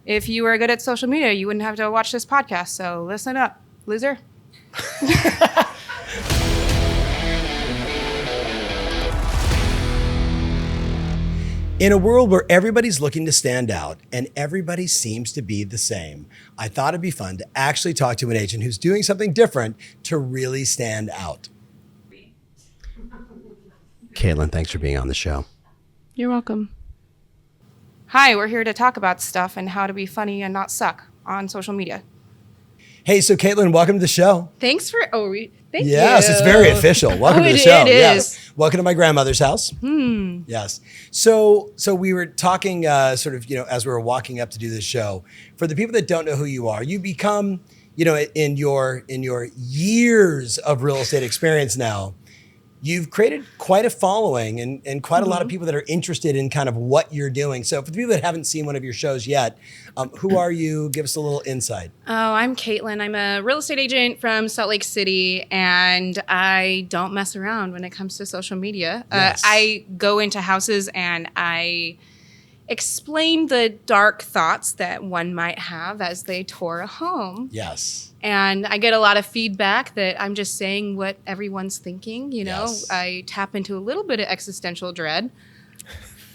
If you were good at social media, you wouldn't have to watch this podcast. So listen up, loser. In a world where everybody's looking to stand out and everybody seems to be the same, I thought it'd be fun to actually talk to an agent who's doing something different to really stand out. Kaitlin, thanks for being on the show. You're welcome. Hi, we're here to talk about stuff and how to be funny and not suck on social media. Hey, so Kaitlin, welcome to the show. Thank you. Yes, it's very official. Welcome to the show. It is. Yes. Welcome to my grandmother's house. Yes. So we were talking as we were walking up to do this show. For the people that don't know who you are, you become, in your years of real estate experience now, you've created quite a following and quite a lot of people that are interested in kind of what you're doing. So for the people that haven't seen one of your shows yet, who are you? Give us a little insight. Oh, I'm Kaitlin. I'm a real estate agent from Salt Lake City, and I don't mess around when it comes to social media. Yes. I go into houses and I explain the dark thoughts that one might have as they tour a home. Yes. And I get a lot of feedback that I'm just saying what everyone's thinking. Yes. I tap into a little bit of existential dread.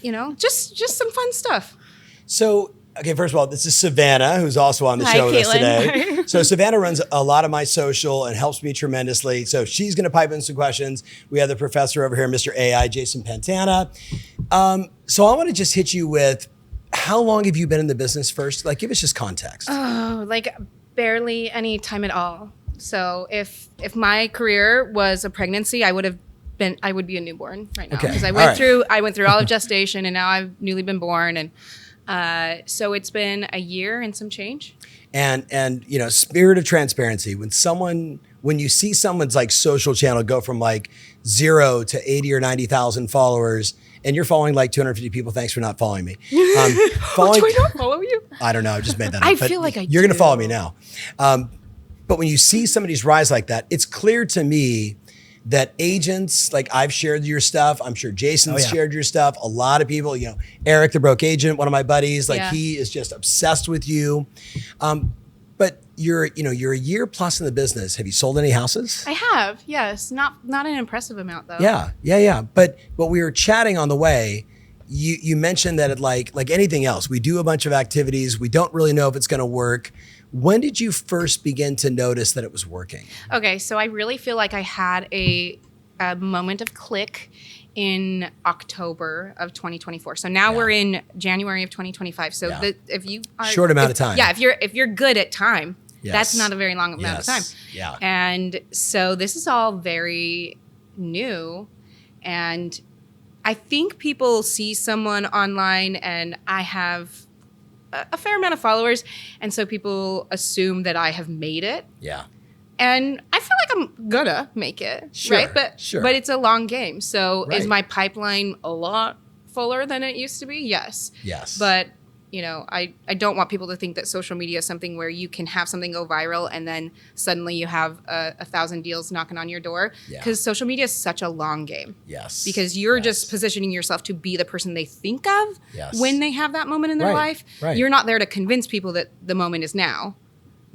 Just some fun stuff. So, okay, first of all, this is Savannah, who's also on the Hi, show with us Kaitlin. today. So Savannah runs a lot of my social and helps me tremendously. So she's going to pipe in some questions. We have the professor over here, Mr. AI, Jason Pantana. So I want to just hit you with, how long have you been in the business first? Give us just context. Oh, barely any time at all. So if my career was a pregnancy, I would be a newborn right now. Okay. Because I went through all of gestation, and now I've newly been born, and so it's been a year and some change. And spirit of transparency, when you see someone's social channel go from 0 to 80 or 90,000 followers, and you're following 250 people, thanks for not following me. Do I not follow you? I don't know, I just made that up. I feel like you're going to do. follow me now. But when you see somebody's rise like that, it's clear to me that agents, I've shared your stuff. I'm sure Jason's shared your stuff. A lot of people, Eric, the broke agent, one of my buddies, he is just obsessed with you. But you're a year plus in the business. Have you sold any houses? I have, yes. Not an impressive amount though. Yeah. But we were chatting on the way. You mentioned that like anything else, we do a bunch of activities. We don't really know if it's going to work. When did you first begin to notice that it was working? Okay, so I really feel like I had a moment of click in October of 2024. So now we're in January of 2025. So if you are short amount of time. Yeah, if you're good at time, that's not a very long amount of time. Yeah. And so this is all very new, and I think people see someone online, and I have a fair amount of followers, and so people assume that I have made it. Yeah. And I feel like I'm gonna make it, sure, right? But it's a long game. So right. Is my pipeline a lot fuller than it used to be? Yes. But I don't want people to think that social media is something where you can have something go viral and then suddenly you have 1,000 deals knocking on your door. Because social media is such a long game. Yes. Because you're just positioning yourself to be the person they think of when they have that moment in their life. Right. You're not there to convince people that the moment is now.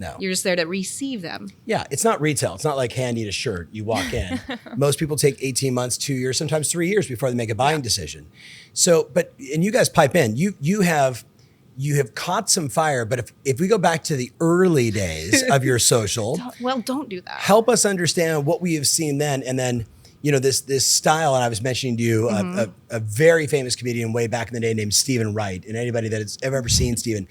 No. You're just there to receive them. Yeah, it's not retail. It's not like hand you a shirt, you walk in. Most people take 18 months, 2 years, sometimes 3 years before they make a buying decision. So, and you guys pipe in. You have caught some fire, but if we go back to the early days of your social, don't do that. Help us understand what we have seen then, and then this style. And I was mentioning to you a very famous comedian way back in the day named Stephen Wright, and anybody that has ever seen Stephen.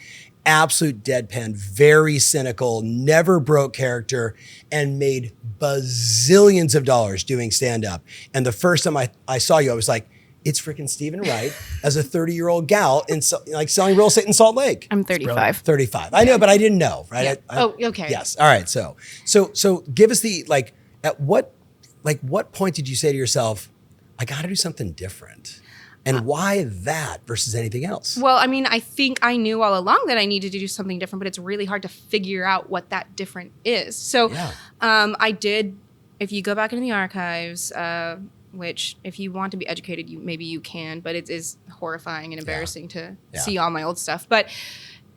Absolute deadpan, very cynical, never broke character, and made bazillions of dollars doing stand-up. And the first time I saw you, I was like, it's freaking Stephen Wright as a 30-year-old gal selling real estate in Salt Lake. I'm 35. 35. I know, but I didn't know, right? Yeah. Okay. Yes. All right. So give us the, at what point did you say to yourself, I got to do something different? And why that versus anything else? Well, I mean, I think I knew all along that I needed to do something different, but it's really hard to figure out what that different is. So I did, if you go back into the archives, which if you want to be educated, maybe you can, but it is horrifying and embarrassing to see all my old stuff. But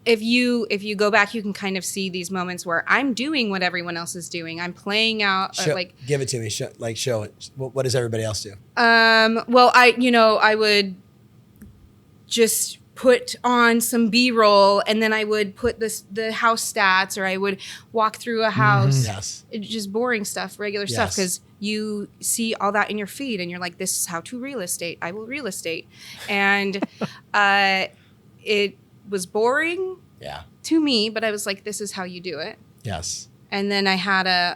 if you go back, you can kind of see these moments where I'm doing what everyone else is doing. I'm playing out give it to me. Show it. What does everybody else do? Well, I would just put on some B-roll, and then I would put the house stats, or I would walk through a house. Yes. Just boring stuff, regular stuff, because you see all that in your feed, and you're like, this is how to real estate. I will real estate. And it was boring to me, but I was like, this is how you do it. Yes. And then I had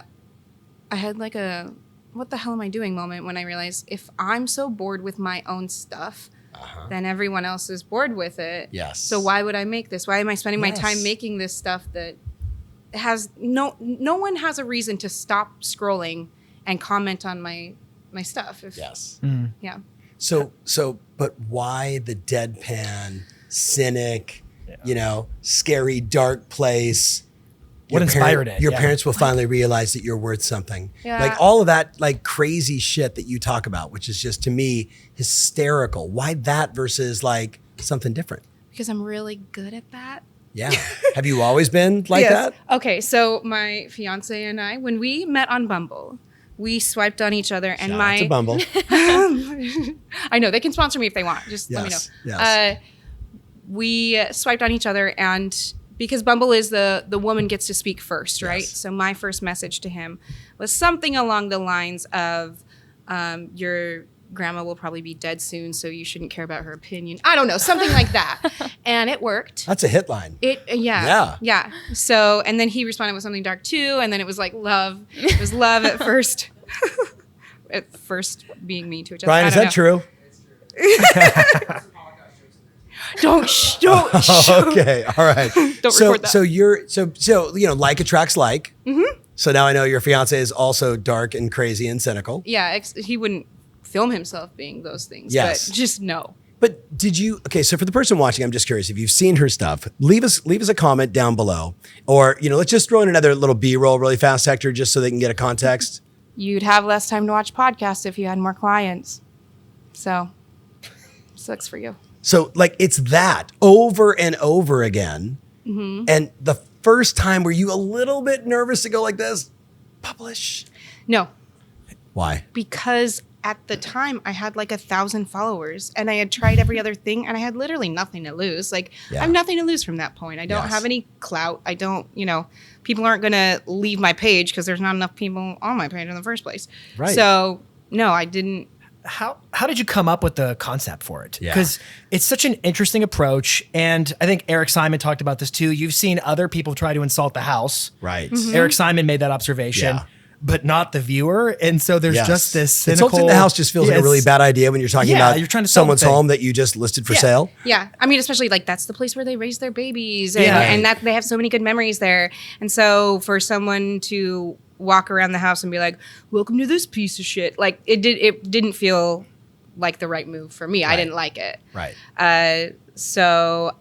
like a what the hell am I doing moment when I realized if I'm so bored with my own stuff, then everyone else is bored with it. Yes. So why would I make this? Why am I spending my time making this stuff that has no one has a reason to stop scrolling and comment on my stuff. Yeah. So but why the deadpan, cynic, scary, dark place? What inspired it? Your parents will finally realize that you're worth something. Yeah. Like all of that, like crazy shit that you talk about, which is just to me hysterical. Why that versus like something different? Because I'm really good at that. Yeah. Have you always been like that? Okay. So my fiance and I, when we met on Bumble, we swiped on each other, and Shout out to Bumble. I know they can sponsor me if they want. Just let me know. Yes. We swiped on each other, and because Bumble is the woman gets to speak first, right? Yes. So my first message to him was something along the lines of, your grandma will probably be dead soon, so you shouldn't care about her opinion. I don't know, something like that. And it worked. That's a hit line. Yeah. So, and then he responded with something dark too, and then it was like love. It was love at first. At first being mean to each other. Brian, is that true? Don't. Okay, all right. Don't record that. So you're like attracts like. Mm-hmm. So now I know your fiance is also dark and crazy and cynical. Yeah, he wouldn't film himself being those things. Yes. But just no. But did you? Okay, so for the person watching, I'm just curious if you've seen her stuff. Leave us a comment down below, or let's just throw in another little B-roll really fast, Hector, just so they can get a context. You'd have less time to watch podcasts if you had more clients. So, sucks for you. So like it's that over and over again. Mm-hmm. And the first time, were you a little bit nervous to go like this? Publish? No. Why? Because at the time I had like 1,000 followers, and I had tried every other thing, and I had literally nothing to lose. Like I have nothing to lose from that point. I don't have any clout. I don't, people aren't going to leave my page because there's not enough people on my page in the first place. Right. So no, I didn't. How did you come up with the concept for it? Yeah. Because it's such an interesting approach, and I think Eric Simon talked about this too. You've seen other people try to insult the house. Right. Mm-hmm. Eric Simon made that observation, but not the viewer. And so there's just this cynical... Insulting the house just feels like a really bad idea when you're talking about you're trying to someone's home that you just listed for sale. Yeah. I mean, especially like that's the place where they raise their babies, and that they have so many good memories there. And so for someone to walk around the house and be like, welcome to this piece of shit, like it didn't feel like the right move for me. Right. I didn't like it. Right. So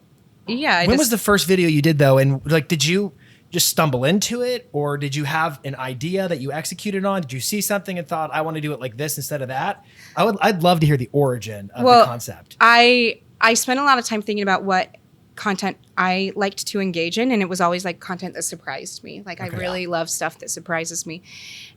yeah. When was the first video you did though? And like, did you just stumble into it, or did you have an idea that you executed on? Did you see something and thought, I want to do it like this instead of that? I'd love to hear the origin of the concept. I spent a lot of time thinking about what content I liked to engage in, and it was always like content that surprised me. Like I really love stuff that surprises me.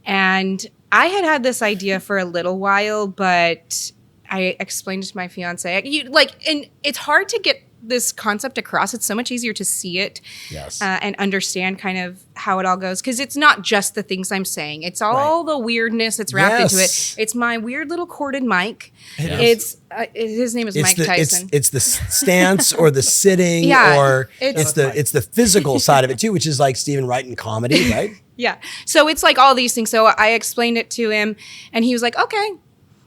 And I had this idea for a little while, but I explained it to my fiance. And it's hard to get this concept across. It's so much easier to see it and understand kind of how it all goes, because it's not just the things I'm saying. It's all the weirdness that's wrapped into it. It's my weird little corded mic. It's his name is Mike Tyson. It's the stance or the sitting or it's the physical side of it too, which is like Stephen Wright in comedy, right? Yeah. So it's like all these things. So I explained it to him, and he was like, okay,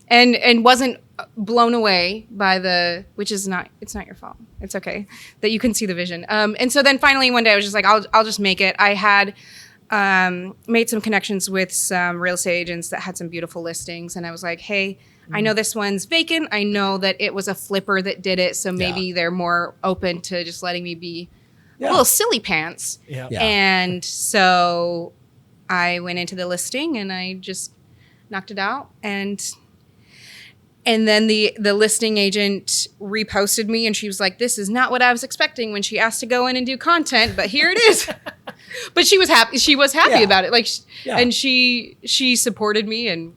and wasn't blown away by which is not, it's not your fault. It's okay that you can see the vision. And so then finally one day I was just like, I'll just make it. I had made some connections with some real estate agents that had some beautiful listings. And I was like, hey, I know this one's vacant. I know that it was a flipper that did it. So maybe they're more open to just letting me be a little silly pants. Yeah. And so I went into the listing and I just knocked it out, and And then the listing agent reposted me, and she was like, "This is not what I was expecting," when she asked to go in and do content, but here it is. But she was happy. She was happy about it. Like, and she supported me, and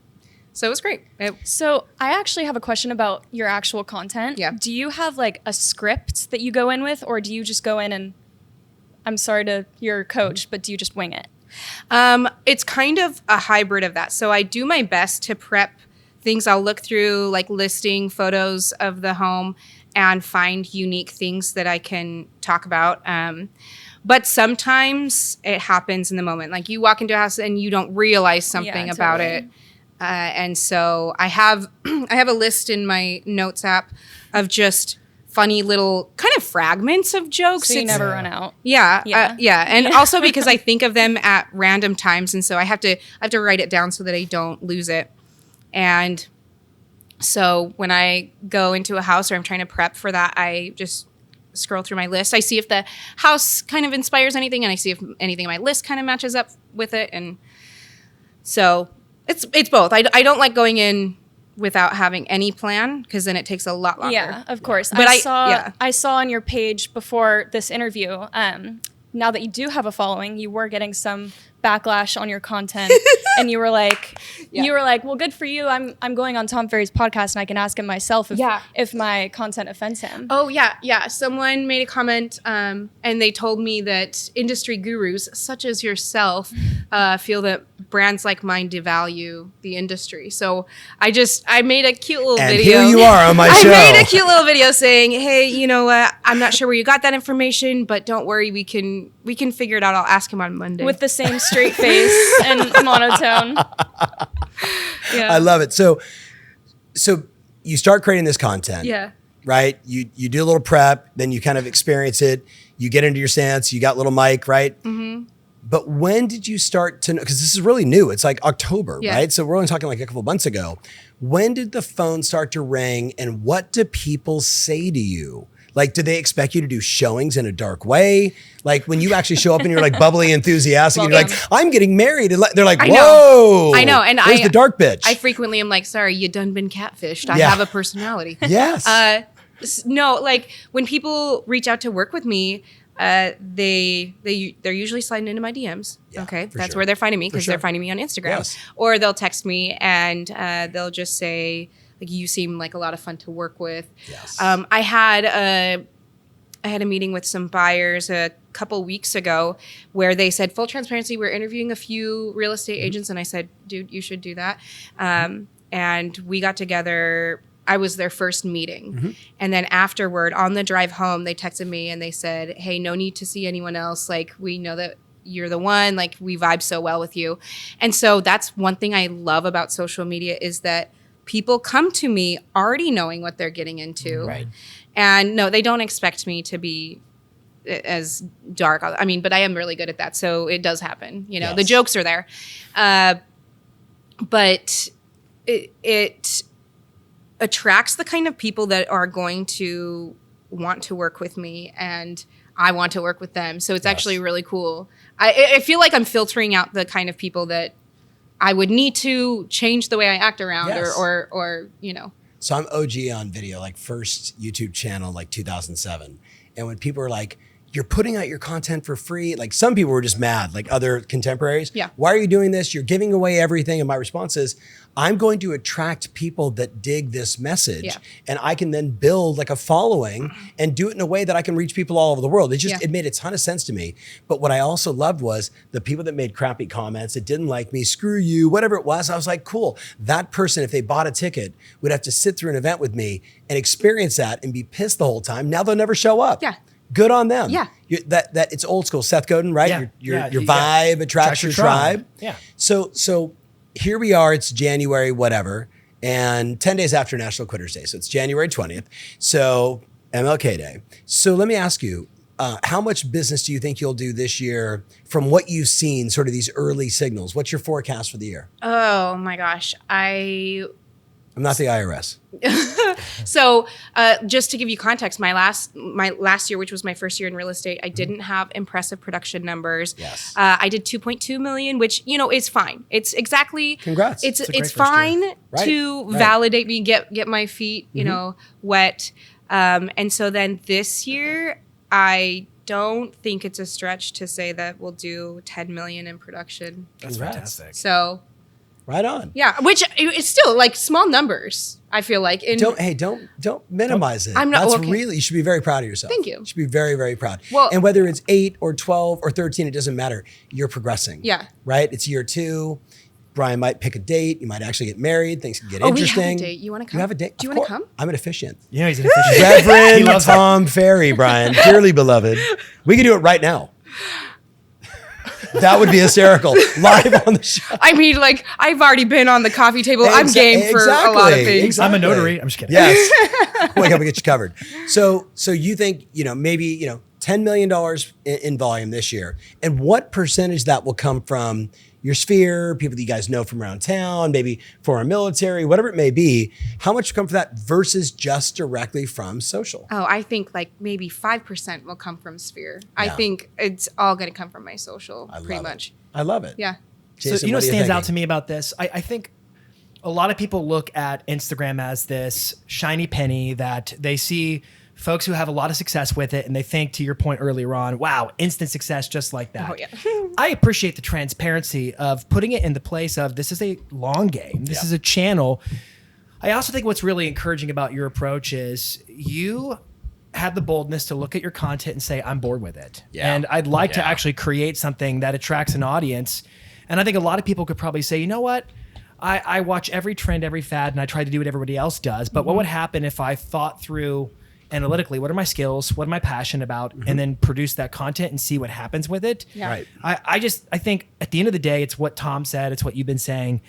so it was great. So I actually have a question about your actual content. Yeah. Do you have like a script that you go in with, or do you just go in and, I'm sorry to your coach, but do you just wing it? It's kind of a hybrid of that. So I do my best to prep things. I'll look through like listing photos of the home and find unique things that I can talk about. But sometimes it happens in the moment. Like you walk into a house and you don't realize something about it. And so I have a list in my notes app of just funny little kind of fragments of jokes. So you never run out. Yeah. And also because I think of them at random times. And so I have to write it down so that I don't lose it. And so when I go into a house or I'm trying to prep for that, I just scroll through my list. I see if the house kind of inspires anything, and I see if anything in my list kind of matches up with it. And so it's both. I don't like going in without having any plan, because then it takes a lot longer. Yeah, of course. But I saw on your page before this interview, now that you do have a following, you were getting some backlash on your content, and you were like, well, good for you. I'm going on Tom Ferry's podcast, and I can ask him myself if my content offends him. Oh yeah. Someone made a comment, and they told me that industry gurus such as yourself feel that brands like mine devalue the industry. So I made a cute little video. And here you are on my show. I made a cute little video saying, hey, you know what? I'm not sure where you got that information, but don't worry, we can figure it out. I'll ask him on Monday. With the same straight face and monotone. Yeah. I love it. So you start creating this content. Yeah. Right? You do a little prep, then you kind of experience it. You get into your stance. You got little mic, right? Mm-hmm. But when did you start to know? Because this is really new. It's like October, right? So we're only talking like a couple months ago. When did the phone start to ring, and what do people say to you? Like, do they expect you to do showings in a dark way? Like when you actually show up and you're like bubbly, enthusiastic, and you're like, I'm getting married. And they're like, whoa. I know. And where's the dark bitch? I frequently am like, sorry, you done been catfished. I have a personality. Yes. No, like when people reach out to work with me, they're usually sliding into my DMs. Okay. That's where they're finding me, because they're finding me on Instagram. Yes. Or they'll text me and they'll just say, like, you seem like a lot of fun to work with. Yes. I had a meeting with some buyers a couple weeks ago where they said, full transparency, we're interviewing a few real estate agents. And I said, dude, you should do that. And we got together. I was their first meeting. Mm-hmm. And then afterward, on the drive home, they texted me and they said, hey, no need to see anyone else. Like, we know that you're the one. Like, we vibe so well with you. And so that's one thing I love about social media, is that people come to me already knowing what they're getting into. Right. And no, they don't expect me to be as dark. I mean, but I am really good at that. So it does happen. You know, the jokes are there. But it attracts the kind of people that are going to want to work with me, and I want to work with them. So it's actually really cool. I feel like I'm filtering out the kind of people that I would need to change the way I act around, or you know. So I'm OG on video, like first YouTube channel, like 2007. And when people are like, you're putting out your content for free, like some people were just mad, like other contemporaries. Yeah. Why are you doing this? You're giving away everything. And my response is, I'm going to attract people that dig this message. Yeah. And I can then build like a following and do it in a way that I can reach people all over the world. It made a ton of sense to me. But what I also loved was the people that made crappy comments, that didn't like me, screw you, whatever it was. I was like, cool. That person, if they bought a ticket, would have to sit through an event with me and experience that and be pissed the whole time. Now they'll never show up. Yeah. Good on them. Yeah. That it's old school. Seth Godin, right? Yeah. Your vibe attracts your tribe. Yeah. So here we are. It's January, whatever, and 10 days after National Quitters Day. So it's January 20th. So MLK Day. So let me ask you, how much business do you think you'll do this year from what you've seen, sort of these early signals? What's your forecast for the year? Oh my gosh. I I'm not the IRS. So just to give you context, my last year, which was my first year in real estate, I didn't have impressive production numbers. Yes. I did 2.2 million, which, is fine. It's exactly. Congrats. It's fine to validate me, get my feet, wet. And so then this year, I don't think it's a stretch to say that we'll do 10 million in production. That's fantastic. So. Right on. Yeah, which it's still like small numbers, I feel like. Don't minimize it. I'm not. That's okay. really, you should be very proud of yourself. Thank you. You should be very, very proud. Well, and whether it's 8 or 12 or 13, it doesn't matter. You're progressing. Yeah. Right? It's year 2. Brian might pick a date. You might actually get married. Things can get interesting. We have a date. You want to come? You have a date? Do you want to come? I'm an officiant. Yeah, he's an officiant. Reverend Tom Ferry, Brian. Dearly beloved. We can do it right now. That would be hysterical. Live on the show. I mean, like, I've already been on the coffee table. I'm game for a lot of things. Exactly. I'm a notary. I'm just kidding. Yes. Wake up and get you covered. So you think, maybe, $10 million in volume this year. And what percentage that will come from your sphere, people that you guys know from around town, maybe foreign military, whatever it may be, how much will come from that versus just directly from social? Oh, I think like maybe 5% will come from sphere. Yeah. I think it's all going to come from my social, pretty much. I love it. Yeah. Jason, so what stands out to me about this? I think a lot of people look at Instagram as this shiny penny that they see folks who have a lot of success with it, and they think, to your point earlier on, wow, instant success just like that. Oh, yeah. I appreciate the transparency of putting it in the place of this is a long game. This is a channel. I also think what's really encouraging about your approach is you have the boldness to look at your content and say, I'm bored with it. Yeah. And I'd like to actually create something that attracts an audience. And I think a lot of people could probably say, you know what? I watch every trend, every fad, and I try to do what everybody else does. But what would happen if I thought through analytically, what are my skills? What am I passionate about? And then produce that content and see what happens with it. Yeah. Right. I think at the end of the day, it's what Tom said. It's what you've been saying.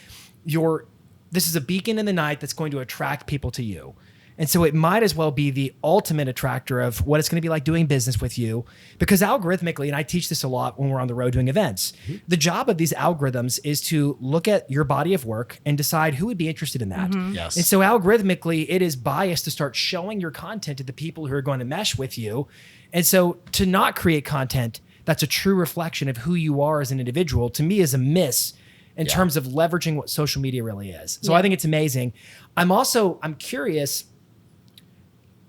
This is a beacon in the night that's going to attract people to you. And so it might as well be the ultimate attractor of what it's going to be like doing business with you. Because algorithmically, and I teach this a lot when we're on the road doing events, the job of these algorithms is to look at your body of work and decide who would be interested in that. Yes. And so algorithmically, it is biased to start showing your content to the people who are going to mesh with you. And so to not create content that's a true reflection of who you are as an individual, to me is a miss in terms of leveraging what social media really is. So I think it's amazing. I'm curious,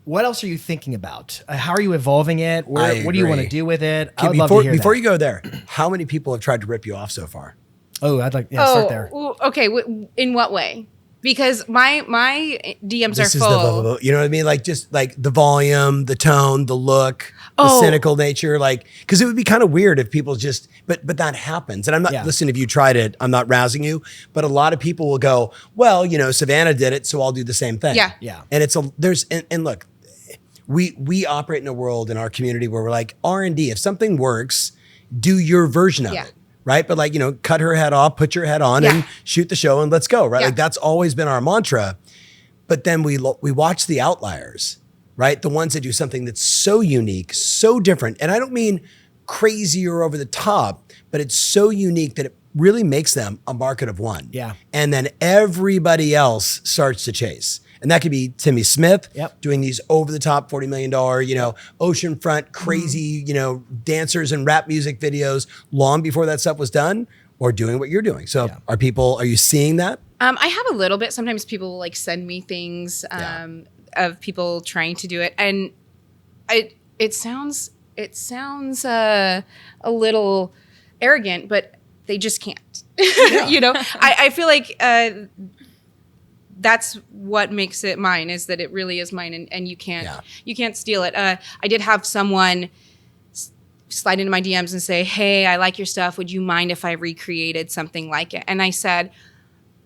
what else are you thinking about? How are you evolving it? What do you want to do with it? Okay, I would love to hear before that. you go there, how many people have tried to rip you off so far? Oh, I'd like start there. Okay. In what way? Because my DMs This are is full. you know what I mean? Like just like the volume, the tone, the look, the cynical nature. Like, because it would be kind of weird if people just, but that happens. And I'm not, listen, if you tried it, I'm not rousing you, but a lot of people will go, well, Savannah did it, so I'll do the same thing. Yeah. Yeah. And and look, we operate in a world in our community where we're like R&D. If something works, do your version of it. Right. But cut her head off, put your head on and shoot the show and let's go. Right. Like that's always been our mantra. But then we watch the outliers, right? The ones that do something that's so unique, so different. And I don't mean crazy or over the top, but it's so unique that it really makes them a market of one. Yeah. And then everybody else starts to chase. And that could be Timmy Smith doing these over the top $40 million, oceanfront crazy, dancers and rap music videos long before that stuff was done, or doing what you're doing. So are you seeing that? I have a little bit. Sometimes people will send me things of people trying to do it. And it sounds a little arrogant, but they just can't. I feel like that's what makes it mine, is that it really is mine, and you can't steal it. I did have someone slide into my DMs and say, hey, I like your stuff. Would you mind if I recreated something like it? And I said,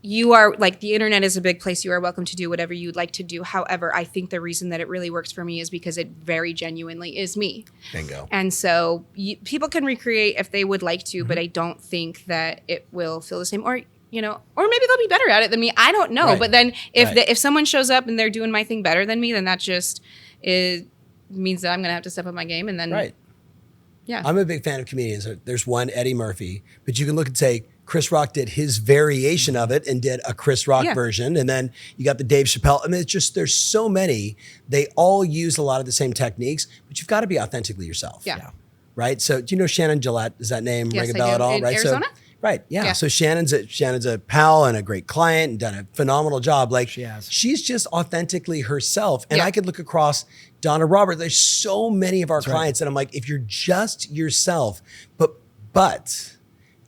you are the internet is a big place. You are welcome to do whatever you'd like to do. However, I think the reason that it really works for me is because it very genuinely is me. Bingo. And so people can recreate if they would like to, but I don't think that it will feel the same, or maybe they'll be better at it than me. I don't know. Right. But then if someone shows up and they're doing my thing better than me, then that just means that I'm going to have to step up my game. And then, yeah, I'm a big fan of comedians. There's one, Eddie Murphy, but you can look and say, Chris Rock did his variation of it and did a Chris Rock version. And then you got the Dave Chappelle. I mean, it's just, there's so many. They all use a lot of the same techniques, but you've got to be authentically yourself. Yeah. Right? So do you know Shannon Gillette? Does that name ring a bell at all? In right? Arizona? So, right. Yeah. So Shannon's a pal and a great client and done a phenomenal job. Like she's just authentically herself. And I could look across Donna Roberts. There's so many of our clients that I'm like, if you're just yourself, but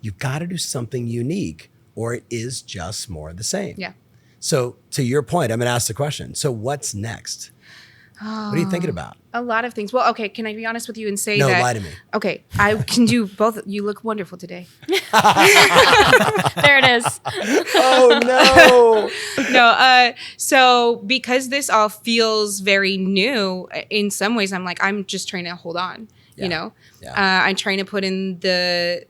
you got to do something unique or it is just more of the same. Yeah. So to your point, I'm going to ask the question. So what's next? What are you thinking about? A lot of things. Well, okay, can I be honest with you and say that? No, lie to me. Okay, I can do both. You look wonderful today. There it is. Oh, no. No, so because this all feels very new, in some ways I'm like, I'm just trying to hold on, you know? I'm trying to put in the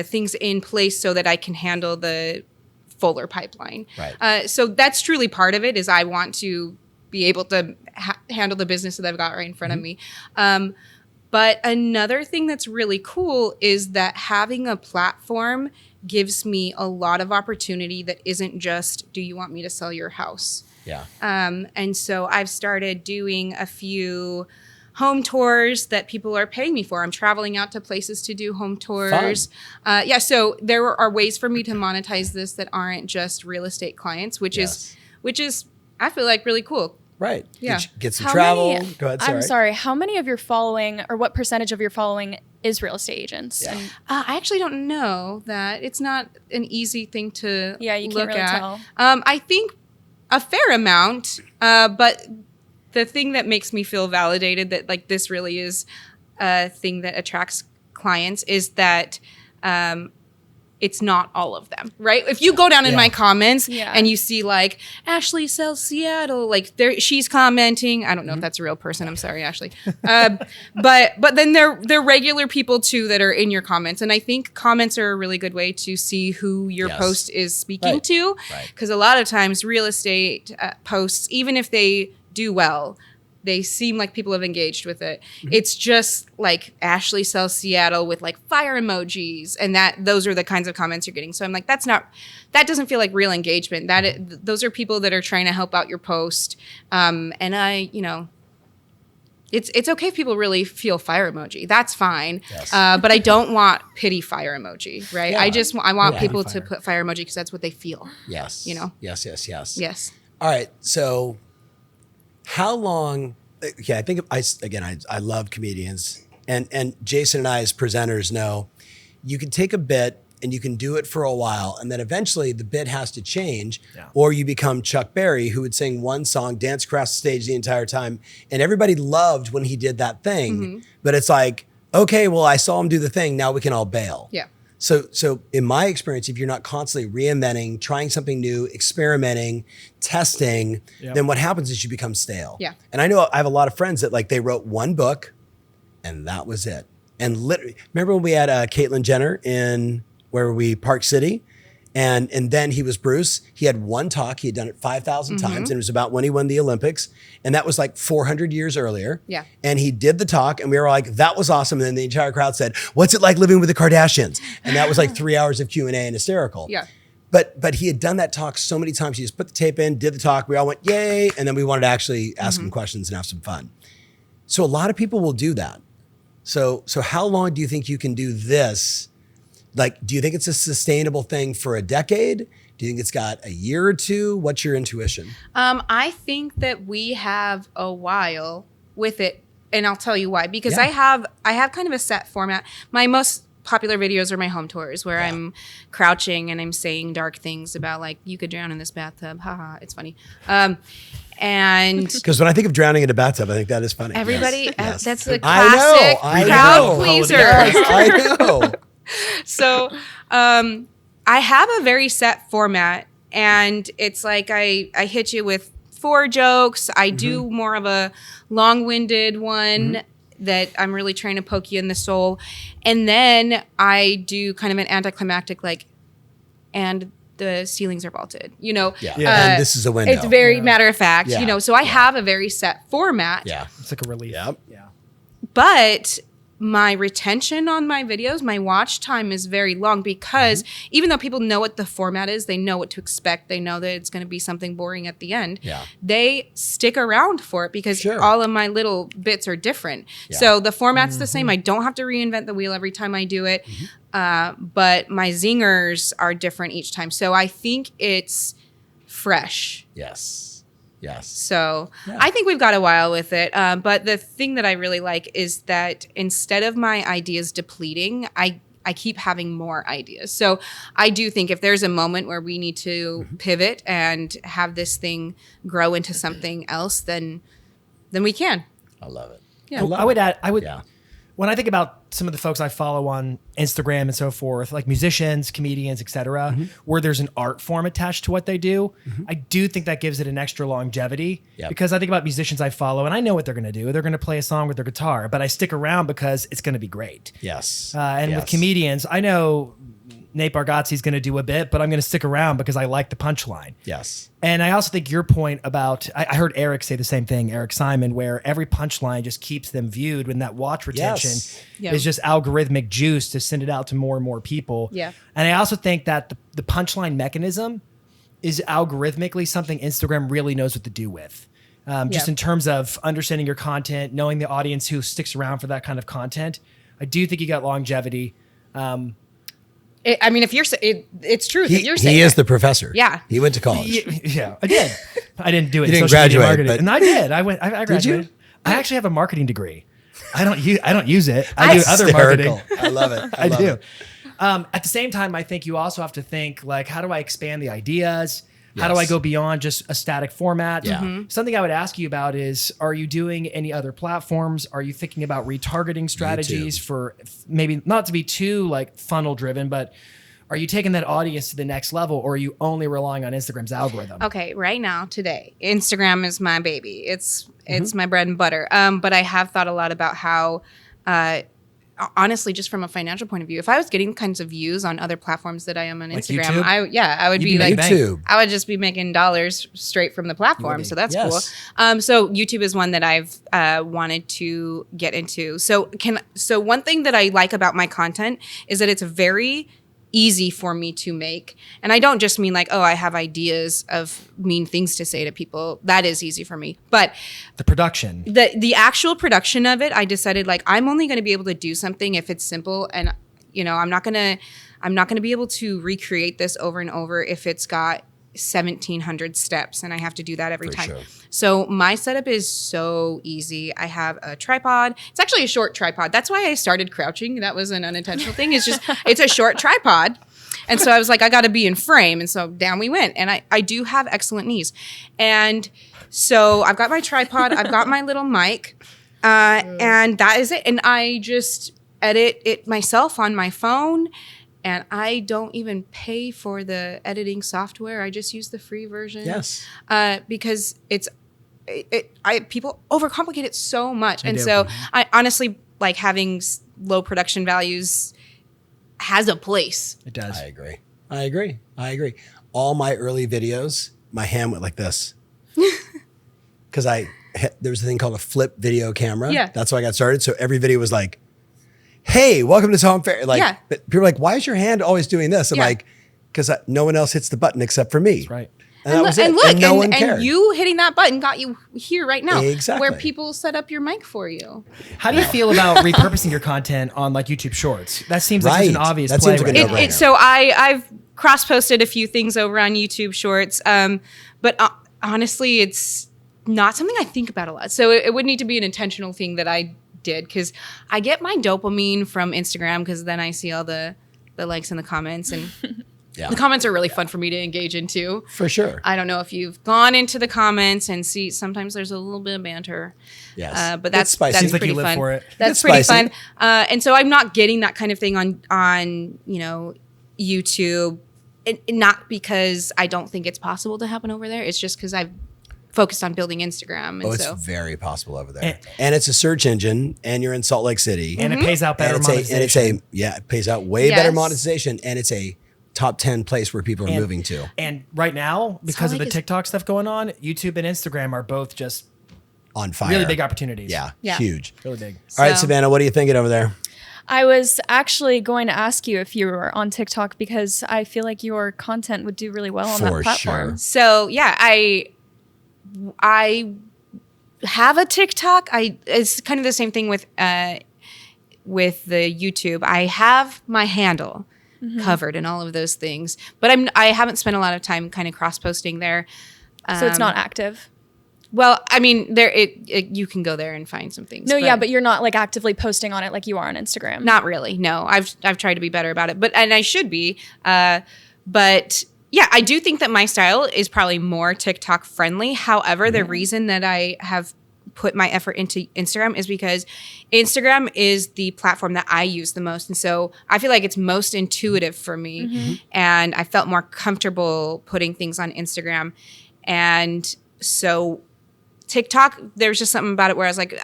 things in place so that I can handle the fuller pipeline. Right. So that's truly part of it is I want to be able to handle the business that I've got right in front of me. But another thing that's really cool is that having a platform gives me a lot of opportunity that isn't just, do you want me to sell your house? Yeah. And so I've started doing a few home tours that people are paying me for. I'm traveling out to places to do home tours. So there are ways for me to monetize this that aren't just real estate clients, which is I feel like really cool. Right. Yeah. Get some travel. Go ahead. I'm sorry. How many of your following or what percentage of your following is real estate agents? Yeah. I actually don't know that. It's not an easy thing to you can't look really at. tell. I think a fair amount, but the thing that makes me feel validated that like this really is a thing that attracts clients is that it's not all of them, right? If you go down in my comments and you see like Ashley sells Seattle, like she's commenting. I don't know if that's a real person. I'm sorry, Ashley. But then they're regular people too that are in your comments, and I think comments are a really good way to see who your post is speaking to, because a lot of times real estate posts, even if they do well, they seem like people have engaged with it. It's just like Ashley sells Seattle with like fire emojis, and those are the kinds of comments you're getting. So I'm like, that doesn't feel like real engagement. Those are people that are trying to help out your post. And it's okay if people really feel fire emoji. That's fine. Yes. But I don't want pity fire emoji, right? Yeah. I want people to put fire emoji because that's what they feel. Yes. Yes. All right. So how long? Yeah, I think I love comedians, and Jason and I as presenters know you can take a bit and you can do it for a while, and then eventually the bit has to change, or you become Chuck Berry, who would sing one song, dance across the stage the entire time, and everybody loved when he did that thing. But it's like, okay, well, I saw him do the thing. Now we can all bail. Yeah. So in my experience, if you're not constantly reinventing, trying something new, experimenting, testing, then what happens is you become stale. Yeah. And I know I have a lot of friends that like they wrote one book and that was it. And literally, remember when we had Kaitlin Jenner in where we Park City? And then he was Bruce. He had one talk. He had done it 5,000 times. And it was about when he won the Olympics. And that was like 400 years earlier. Yeah. And he did the talk and we were like, that was awesome. And then the entire crowd said, what's it like living with the Kardashians? And that was like 3 hours of Q&A and hysterical. Yeah. But he had done that talk so many times. He just put the tape in, did the talk. We all went, yay. And then we wanted to actually ask him questions and have some fun. So a lot of people will do that. So how long do you think you can do this? Like, do you think it's a sustainable thing for a decade? Do you think it's got a year or two? What's your intuition? I think that we have a while with it, and I'll tell you why. Because I have kind of a set format. My most popular videos are my home tours where I'm crouching and I'm saying dark things about like, you could drown in this bathtub. Haha, it's funny. And because when I think of drowning in a bathtub, I think that is funny. Everybody, that's the classic crowd pleaser. Yes, I know. So I have a very set format, and it's like I hit you with 4 jokes. I do more of a long-winded one that I'm really trying to poke you in the soul. And then I do kind of an anticlimactic, like, and the ceilings are vaulted, you know. And this is a window. It's very matter of fact, you know. So I have a very set format. Yeah. It's like a relief. Yep. Yeah. But my retention on my videos, my watch time is very long because even though people know what the format is, they know what to expect, they know that it's going to be something boring at the end, they stick around for it because all of my little bits are different. So the format's the same. I don't have to reinvent the wheel every time I do it, but my zingers are different each time. So I think it's fresh. Yes. So I think we've got a while with it. But the thing that I really like is that instead of my ideas depleting, I keep having more ideas. So I do think if there's a moment where we need to pivot and have this thing grow into something else, then we can. I love it. Yeah. I would add, when I think about some of the folks I follow on Instagram and so forth, like musicians, comedians, etc., where there's an art form attached to what they do, I do think that gives it an extra longevity because I think about musicians I follow and I know what they're going to do. They're going to play a song with their guitar, but I stick around because it's going to be great. And with comedians, I know Nate Bargatze's going to do a bit, but I'm going to stick around because I like the punchline. And I also think your point about, I heard Eric say the same thing, Eric Simon, where every punchline just keeps them viewed when that watch retention is just algorithmic juice to send it out to more and more people. And I also think that the punchline mechanism is algorithmically something Instagram really knows what to do with. Just in terms of understanding your content, knowing the audience who sticks around for that kind of content. I do think you got longevity. I mean, if you're, it's true. If you're saying he is the professor. Yeah, he went to college. I did. I didn't do it. You in didn't social media graduate, marketing, but and I did. I graduated. Did you? I actually have a marketing degree. I don't use it. I do other marketing. I love it. I do. At the same time, I think you also have to think like, how do I expand the ideas? How do I go beyond just a static format? Something I would ask you about is, are you doing any other platforms? Are you thinking about retargeting strategies for maybe not to be too like funnel driven, but are you taking that audience to the next level, or are you only relying on Instagram's algorithm? Okay, right now, today, Instagram is my baby. It's my bread and butter. But I have thought a lot about how, honestly, just from a financial point of view, if I was getting kinds of views on other platforms that I am on like Instagram, YouTube? I would be like, YouTube. I would just be making dollars straight from the platform. So that's cool. So YouTube is one that I've wanted to get into. So one thing that I like about my content is that it's very easy for me to make. And I don't just mean like, oh, I have ideas of mean things to say to people. That is easy for me. But the production, the actual production of it, I decided like, I'm only going to be able to do something if it's simple. And, you know, I'm not going to be able to recreate this over and over if it's got 1,700 steps and I have to do that every time. Sure. So my setup is so easy. I have a tripod. It's actually a short tripod. That's why I started crouching. That was an unintentional thing. It's just, it's a short tripod. And so I was like, I got to be in frame. And so down we went. And I do have excellent knees. And so I've got my tripod. I've got my little mic. And that is it. And I just edit it myself on my phone. And I don't even pay for the editing software. I just use the free version. Because people overcomplicate it so much. And so I honestly like having low production values has a place. It does. I agree. All my early videos, my hand went like this. Because there was a thing called a flip video camera. That's how I got started. So every video was like, hey, welcome to Tom Ferry. Like, but people are like, why is your hand always doing this? I'm like, because no one else hits the button except for me. That's right. And that was it. And look, and no one cared. And you hitting that button got you here right now. Exactly. Where people set up your mic for you. How do you feel about repurposing your content on like YouTube Shorts? That seems like such an obvious play. Seems like a no-brainer. So I've cross-posted a few things over on YouTube Shorts. But honestly, it's not something I think about a lot. So it would need to be an intentional thing that I did, because I get my dopamine from Instagram, because then I see all the likes and the comments, and the comments are really fun for me to engage into. For sure. I don't know if you've gone into the comments and see, sometimes there's a little bit of banter. Yes. But that's Seems pretty like you live fun. for it. That's pretty fun. And so I'm not getting that kind of thing on YouTube, not because I don't think it's possible to happen over there. It's just because I've focused on building Instagram. And it's very possible over there. And it's a search engine, and you're in Salt Lake City. And it pays out better monetization. It pays out way better monetization, and it's a top 10 place where people are moving to. And right now, because of the TikTok stuff going on, YouTube and Instagram are both just on fire. Really big opportunities. Yeah, Yeah. huge. Really big. All right, Savannah, what are you thinking over there? I was actually going to ask you if you were on TikTok because I feel like your content would do really well on that platform. Sure. So yeah, I have a TikTok. It's kind of the same thing with the YouTube. I have my handle covered and all of those things, but I haven't spent a lot of time kind of cross posting there. So it's not active. Well, I mean, you can go there and find some things. But you're not like actively posting on it like you are on Instagram. Not really. No, I've tried to be better about it, and I should be. But yeah, I do think that my style is probably more TikTok friendly. However, the reason that I have put my effort into Instagram is because Instagram is the platform that I use the most. And so I feel like it's most intuitive for me. And I felt more comfortable putting things on Instagram. And so TikTok, there's just something about it where I was like,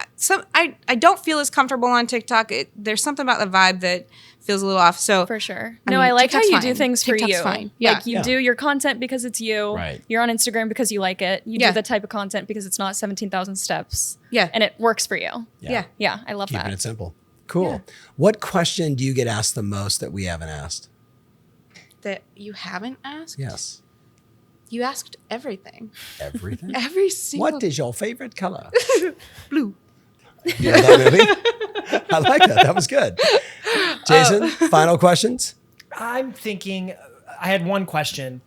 I don't feel as comfortable on TikTok. There's something about the vibe that feels a little off. So for sure. I like TikTok's how you fine. do things for TikTok's you. fine. Yeah. Like you do your content because it's you. Right. You're on Instagram because you like it. You do the type of content because it's not 17,000 steps. Yeah. And it works for you. Yeah. Yeah. I love Keeping that. it simple. Cool. What question do you get asked the most that we haven't asked? That you haven't asked? Yes. You asked everything. Everything? Every single. What is your favorite color? Blue. You know that movie? I like that. That was good. Jason, final questions? I'm thinking, I had one question.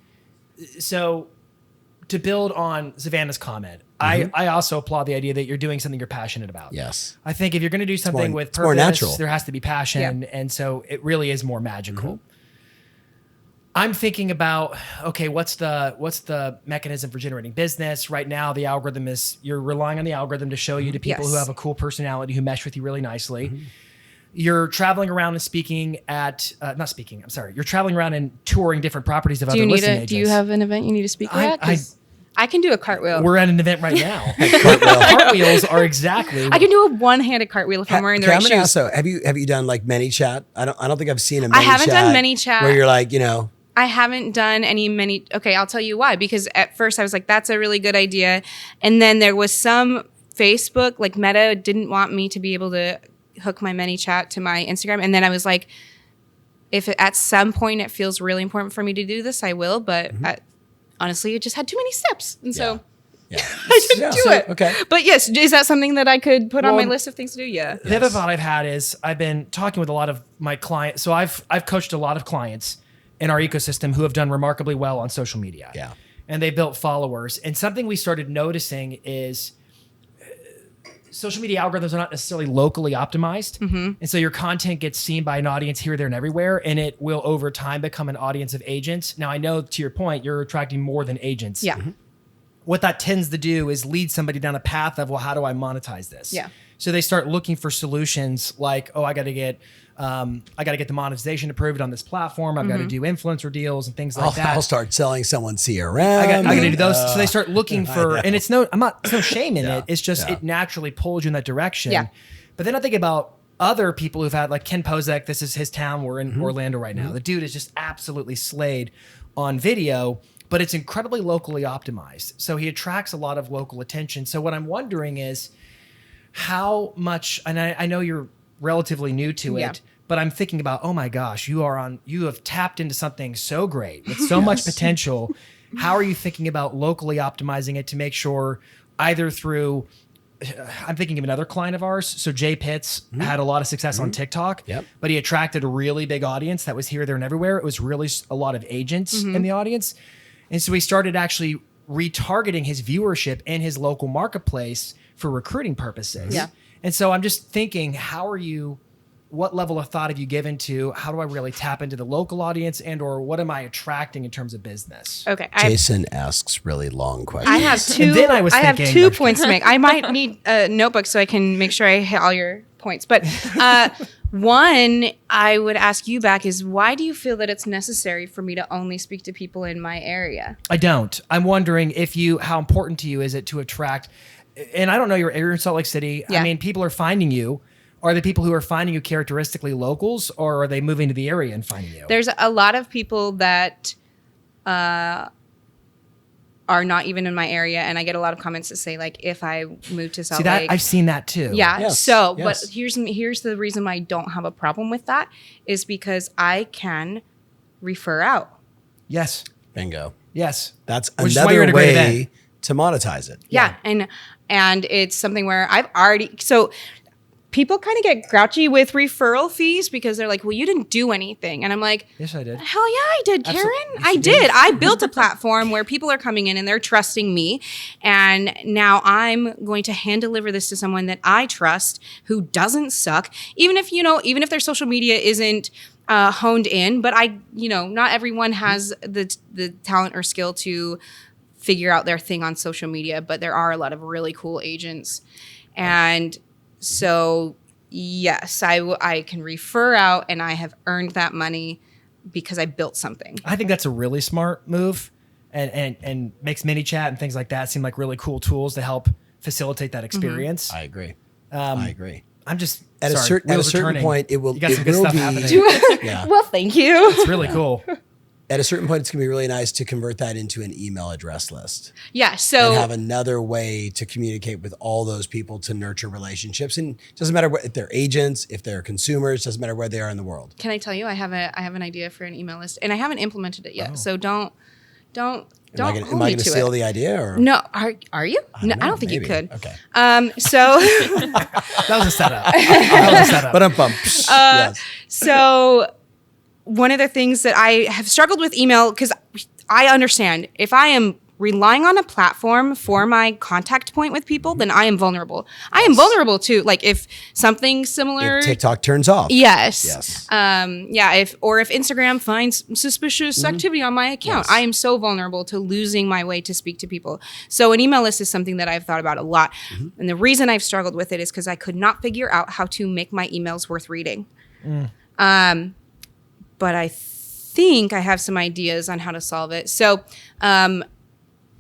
So to build on Savannah's comment, I also applaud the idea that you're doing something you're passionate about. Yes. I think if you're going to do something with it's more purpose, natural. there has to be passion. And so it really is more magical. I'm thinking about, okay, what's the mechanism for generating business? Right now, the algorithm is, you're relying on the algorithm to show you to people who have a cool personality, who mesh with you really nicely. You're traveling around and speaking at, you're traveling around and touring different properties of other listing agents. Do you have an event you need to speak at? I can do a cartwheel. We're at an event right now. Cartwheels are exactly. I can do a one-handed cartwheel if I'm wearing the right shoes. Also, have you done like ManyChat? I don't think I've seen a ManyChat. I haven't done ManyChat. Where you're like, I haven't done any okay, I'll tell you why. Because at first I was like, that's a really good idea. And then there was some Facebook, like Meta didn't want me to be able to hook my ManyChat to my Instagram. And then I was like, if at some point it feels really important for me to do this, I will. But honestly, it just had too many steps. And so I didn't do it. Okay. But yes, is that something that I could put on my list of things to do? Yeah. The other thought I've had is I've been talking with a lot of my clients. So I've coached a lot of clients in our ecosystem who have done remarkably well on social media. Yeah. And they built followers. And something we started noticing is social media algorithms are not necessarily locally optimized. And so your content gets seen by an audience here, there, and everywhere. And it will over time become an audience of agents. Now, I know to your point, you're attracting more than agents. Yeah. What that tends to do is lead somebody down a path of, well, how do I monetize this? Yeah. So they start looking for solutions like, oh, I got to get the monetization approved on this platform. I've got to do influencer deals and things like that. I'll start selling someone CRM. I got to do those. So they start looking for, and it's no shame in it. It's just it naturally pulls you in that direction. Yeah. But then I think about other people who've had, like Ken Pozek. This is his town. We're in Orlando right now. The dude is just absolutely slayed on video, but it's incredibly locally optimized. So he attracts a lot of local attention. So what I'm wondering is how much, and I know you're relatively new to it, but I'm thinking about, oh my gosh, you have tapped into something so great with so much potential. How are you thinking about locally optimizing it to make sure either through, I'm thinking of another client of ours. So Jay Pitts had a lot of success on TikTok, but he attracted a really big audience that was here, there, and everywhere. It was really a lot of agents in the audience. And so he started actually retargeting his viewership in his local marketplace for recruiting purposes. Yeah. And so I'm just thinking, what level of thought have you given to how do I really tap into the local audience or what am I attracting in terms of business? Okay. Jason asks really long questions. I have two. And then I have two points to make. I might need a notebook so I can make sure I hit all your points. But one, I would ask you back is why do you feel that it's necessary for me to only speak to people in my area? I don't. I'm wondering how important to you is it to attract, and I don't know, you're in Salt Lake City. Yeah. I mean, people are finding you. Are the people who are finding you characteristically locals, or are they moving to the area and finding you? There's a lot of people that are are not even in my area, and I get a lot of comments that say like, if I move to Salt See that Lake, I've seen that too. yeah. Yes, So, yes. but here's the reason why I don't have a problem with that is because I can refer out. Yes. Bingo. Yes. That's Which is why you're another at a great way event. to monetize it. Yeah. And it's something where I've already, so people kind of get grouchy with referral fees because they're like, well, you didn't do anything. And I'm like, Yes, I did. hell yeah, I did, Karen. Absolutely. I did. I built a platform where people are coming in and they're trusting me. And now I'm going to hand deliver this to someone that I trust who doesn't suck. Even if their social media isn't honed in, but not everyone has the talent or skill to figure out their thing on social media, but there are a lot of really cool agents. And so, yes, I can refer out, and I have earned that money because I built something. I think that's a really smart move, and makes ManyChat and things like that seem like really cool tools to help facilitate that experience. I agree. I'm just At a certain point, it will. You got some it good will stuff be, happening. Yeah. Well, thank you. It's really cool. At a certain point, it's gonna be really nice to convert that into an email address list. Yeah. And So have another way to communicate with all those people to nurture relationships. And it doesn't matter if they're agents, if they're consumers, doesn't matter where they are in the world. can I tell you, I have an idea for an email list, and I haven't implemented it yet. So don't Am I hold going me to to steal it. the idea? Or No, are you? No, I know, don't think you maybe. could. Okay. So That was a setup. That was a setup. But I'm pumped. Yes. So one of the things that I have struggled with email, because I understand if I am relying on a platform for my contact point with people, then I am vulnerable. I am vulnerable too. Like if something similar, If TikTok turns off. yes, Yes. if Instagram finds suspicious activity on my account, Yes. I am so vulnerable to losing my way to speak to people. So an email list is something that I've thought about a lot, and the reason I've struggled with it is because I could not figure out how to make my emails worth reading. But I think I have some ideas on how to solve it. So,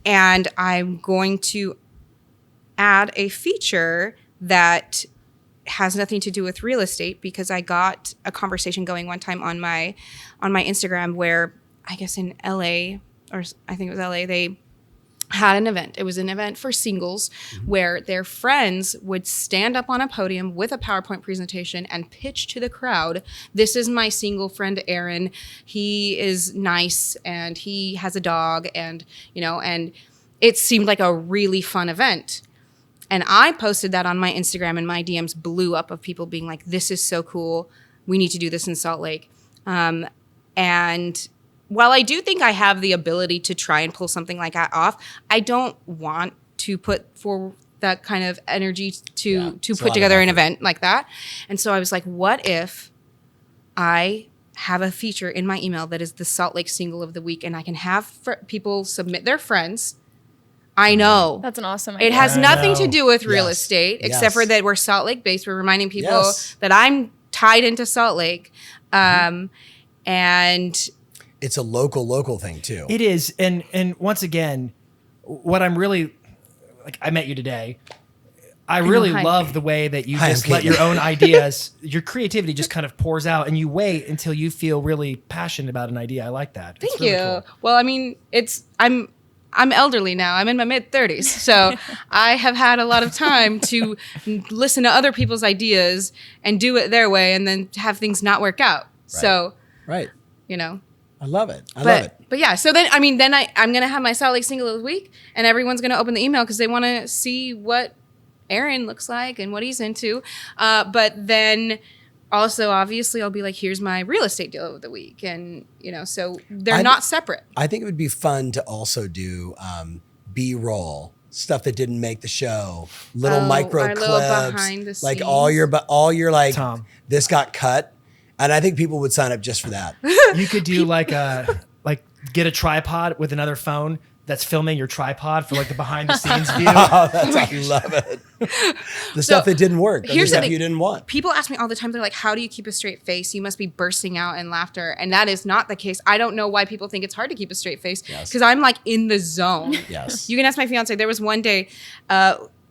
and I'm going to add a feature that has nothing to do with real estate because I got a conversation going one time on my Instagram where I guess in LA, or I think it was LA, they had an event. It was an event for singles where their friends would stand up on a podium with a PowerPoint presentation and pitch to the crowd, this is my single friend, Aaron. He is nice and he has a dog and it seemed like a really fun event. And I posted that on my Instagram and my DMs blew up of people being like, this is so cool. We need to do this in Salt Lake. And while I do think I have the ability to try and pull something like that off, I don't want to put forward that kind of energy to put together an event like that. And so I was like, what if I have a feature in my email that is the Salt Lake Single of the Week, and I can have people submit their friends. I know. That's an awesome idea. It has nothing to do with real Yes. estate, Yes. except for that we're Salt Lake based. We're reminding people Yes. that I'm tied into Salt Lake. And It's a local thing too. It is, and once again, what I'm really like, I met you today. I really hi. love the way that you Hi, just I'm let your Kaitlin. own ideas, your creativity just kind of pours out, and you wait until you feel really passionate about an idea. I like that. It's thank really you. cool. Well, I mean, I'm elderly now. I'm in my mid-30s. So I have had a lot of time to listen to other people's ideas and do it their way and then have things not work out. So, Right. I love it. I love it. But yeah, so then I'm going to have my Salt Lake Single of the Week and everyone's going to open the email because they want to see what Aaron looks like and what he's into. But then also, obviously, I'll be like, here's my real estate deal of the week. And, so they're not separate. I think it would be fun to also do B-roll, stuff that didn't make the show, little micro our clips, little behind the like scenes. all your like, Tom. this got cut. And I think people would sign up just for that. You could do like get a tripod with another phone that's filming your tripod for like the behind the scenes view. I love it. The stuff that didn't work. The here's the stuff thing. you didn't want. People ask me all the time, they're like, how do you keep a straight face? You must be bursting out in laughter. And that is not the case. I don't know why people think it's hard to keep a straight face because I'm like in the zone. Yes. You can ask my fiance. There was one day,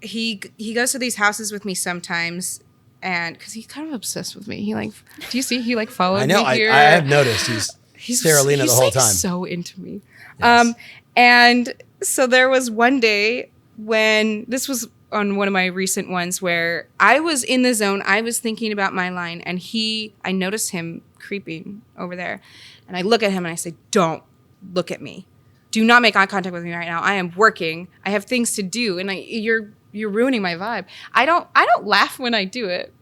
he goes to these houses with me sometimes. And because he's kind of obsessed with me. Do you see? He followed I know. me I here. have noticed. He's Sarah Lena the whole like time. so into me. Yes. And So there was one day when this was on one of my recent ones where I was in the zone. I was thinking about my line, and I noticed him creeping over there. And I look at him and I say, "Don't look at me. Do not make eye contact with me right now. I am working. I have things to do, and you're ruining my vibe." I don't laugh when I do it.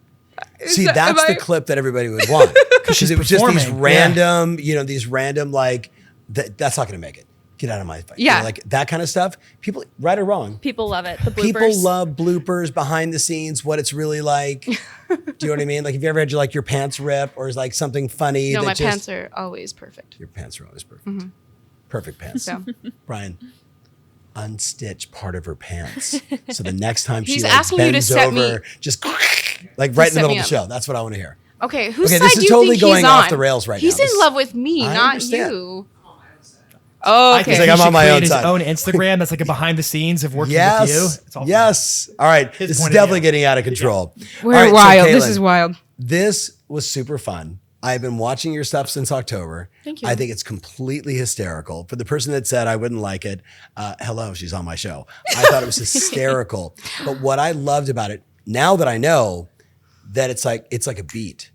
See, that's the clip that everybody would want, because it was just these random, these random that's not going to make it. Get out of my face. Yeah. Like that kind of stuff. People, right or wrong. People love it. The bloopers. People love bloopers, behind the scenes, what it's really like. Do you know what I mean? Like, have you ever had your pants rip, or is like something funny? No, my pants are always perfect. Your pants are always perfect. Perfect pants. So. Brian, unstitch part of her pants. So the next time she bends over, just like right in the middle of the show. That's what I want to hear. Okay, whose side this do is you totally think going he's on? off the rails right now. He's in love with me, not understand. you. Oh, okay. He's like, I'm on my own side. His own Instagram that's like a behind the scenes of working with you. It's all Yes. All right. This is definitely getting out of control. We're wild. So Kaitlin, this is wild. This was super fun. I've been watching your stuff since October. Thank you. I think it's completely hysterical. For the person that said I wouldn't like it, hello, she's on my show. I thought it was hysterical. But what I loved about it, now that I know that it's like a beat.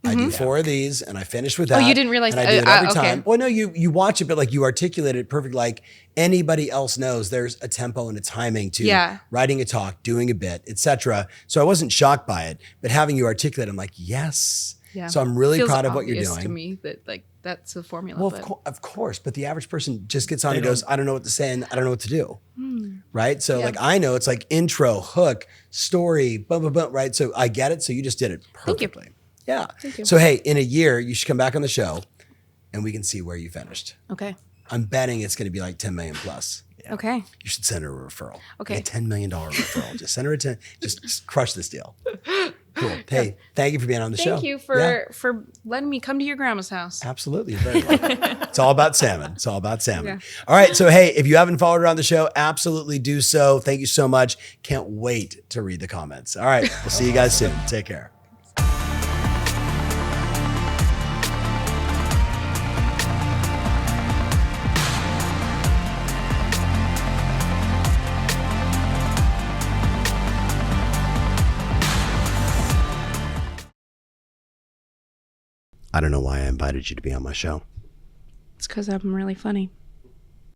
I do 4 of these and I finish with that. Oh, you didn't realize and I do it every okay. time. Well, no, you watch it, but like you articulate it perfect. Like anybody else knows, there's a tempo and a timing to writing a talk, doing a bit, etc. So I wasn't shocked by it, but having you articulate, I'm like, yes. Yeah. So I'm really Feels proud of what you're doing. To me, that that's the formula. Well, of course, but the average person just gets on and goes, I don't know what to say and I don't know what to do. Right? So like I know it's like intro, hook, story, blah, blah, blah, right? So I get it. So you just did it perfectly. Thank you. Yeah. Thank you. So hey, in a year, you should come back on the show and we can see where you finished. Okay. I'm betting it's going to be like 10 million plus. Yeah. Okay. You should send her a referral. Okay. Like a $10 million referral. Just send her a 10, just crush this deal. Cool. Hey, thank you for being on the show. Thank you for letting me come to your grandma's house. Absolutely. You're very welcome. It's all about salmon. It's all about salmon. Yeah. All right. So, hey, if you haven't followed her on the show, absolutely do so. Thank you so much. Can't wait to read the comments. All right. We'll see you guys soon. Take care. I don't know why I invited you to be on my show. It's because I'm really funny.